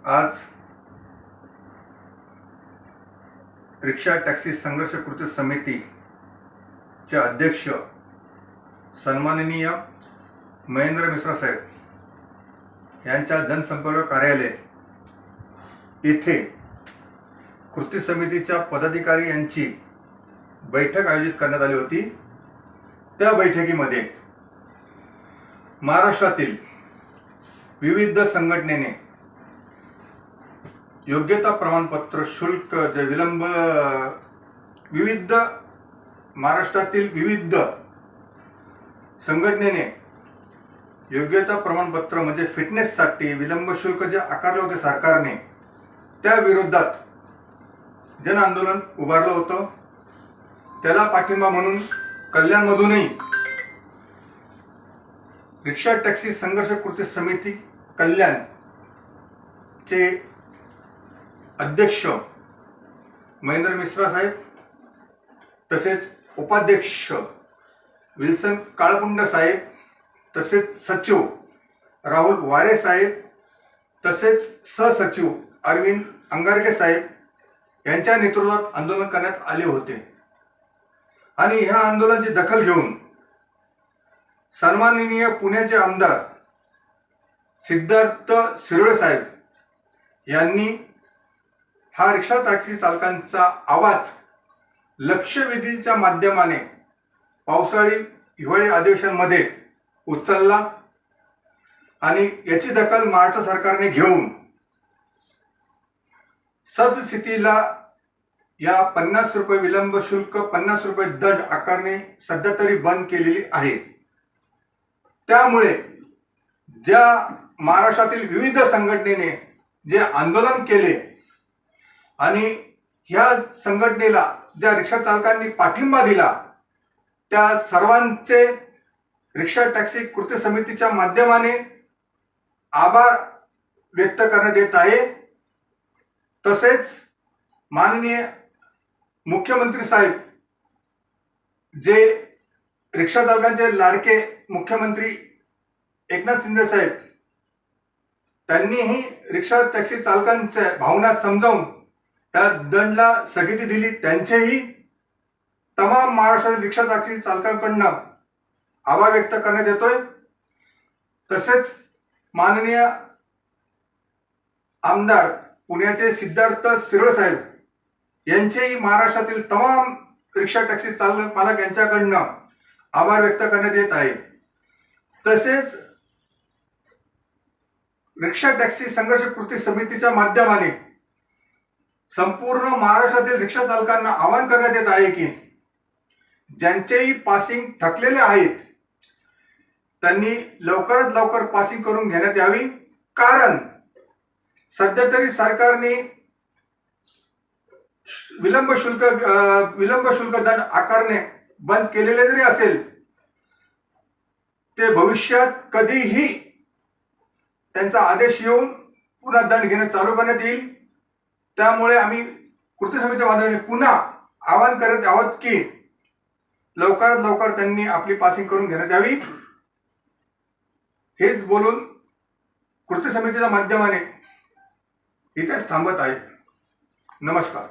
आज rickshaw taxi संघर्ष कृती समितीचे अध्यक्ष सन्माननीय महेंद्र मिश्रा साहेब यांच्या जनसंपर्क कार्यालय येथे कृती समितीच्या पदाधिकारी यांची बैठक आयोजित करण्यात आली होती। त्या बैठकीमध्ये महाराष्ट्रातील विविध संघटनेने योग्यता प्रमाणपत्र शुल्क विविध महाराष्ट्रातील विविध संघटनेने योग्यता प्रमाणपत्र म्हणजे फिटनेससाठी विलंब शुल्क जे आकारले होते सरकारने, त्या विरोधात जन आंदोलन उभारलं होतं। त्याला पाठिंबा म्हणून कल्याणमधूनही रिक्षा टॅक्सी संघर्ष कृती समिती कल्याणचे अध्यक्ष महेंद्र मिश्रा साहेब, तसेच उपाध्यक्ष विल्सन काळकुंड साहेब, तसेच सचिव राहुल वारे साहेब, तसेच सहसचिव अरविंद अंगारके साहेब यांच्या नेतृत्वात आंदोलन करण्यात आले होते। आणि ह्या आंदोलनाची दखल घेऊन सन्माननीय पुण्याचे आमदार सिद्धार्थ शिरोळे साहेब यांनी हा रिक्षा टॅक्सी चालकांचा आवाज लक्षवेधीच्या माध्यमाने पावसाळी हिवाळी अधिवेशनामध्ये उचलला आणि याची दखल महाराष्ट्र सरकारने घेऊन सद्यस्थितीला या 50 रुपये विलंब शुल्क 50 रुपये दंड आकारणे सध्या तरी बंद केलेली आहे। त्यामुळे ज्या महाराष्ट्रातील विविध संघटनेने जे आंदोलन केले आणि ह्या संघटनेला ज्या रिक्षा चालकांनी पाठिंबा दिला, त्या सर्वांचे रिक्षा टॅक्सी कृती समितीच्या माध्यमाने आभार व्यक्त करण्यात येत आहे। तसेच माननीय मुख्यमंत्री साहेब, जे रिक्षा चालकांचे लाडके मुख्यमंत्री एकनाथ शिंदे साहेब, त्यांनीही रिक्षा टॅक्सी चालकांच्या भावना समजावून त्या दंडला स्थगिती दिली। त्यांचेही तमाम महाराष्ट्रातील रिक्षा टॅक्सी चालकांकडून आभार व्यक्त करण्यात येतोय। तसेच माननीय आमदार पुण्याचे सिद्धार्थ शिरोळे साहेब यांचेही महाराष्ट्रातील तमाम रिक्षा टॅक्सी चालक मालक यांच्याकडून आभार व्यक्त करण्यात येत आहे। तसेच रिक्षा टॅक्सी संघर्ष कृती समितीच्या माध्यमाने संपूर्ण महाराष्ट्रातील रिक्षा चालकांना आवाहन करण्यात येत आहे की ज्यांचेही पासिंग थकलेले आहेत त्यांनी लवकरात लवकर पासिंग करून घेण्यात यावी। कारण सध्या तरी सरकारने विलंब शुल्क दंड आकारणे बंद केलेले जरी असेल, ते भविष्यात कधीही त्यांचा आदेश येऊन पुन्हा दंड घेणे चालू करण्यात येईल। त्यामुळे आम्ही कृती समितीच्या माध्यमाने पुन्हा आवाहन करत आहोत की लवकरात लवकर त्यांनी आपली पासिंग करून घेण्यात यावी। हेच बोलून कृती समितीच्या माध्यमाने इथेच थांबत आहे। नमस्कार।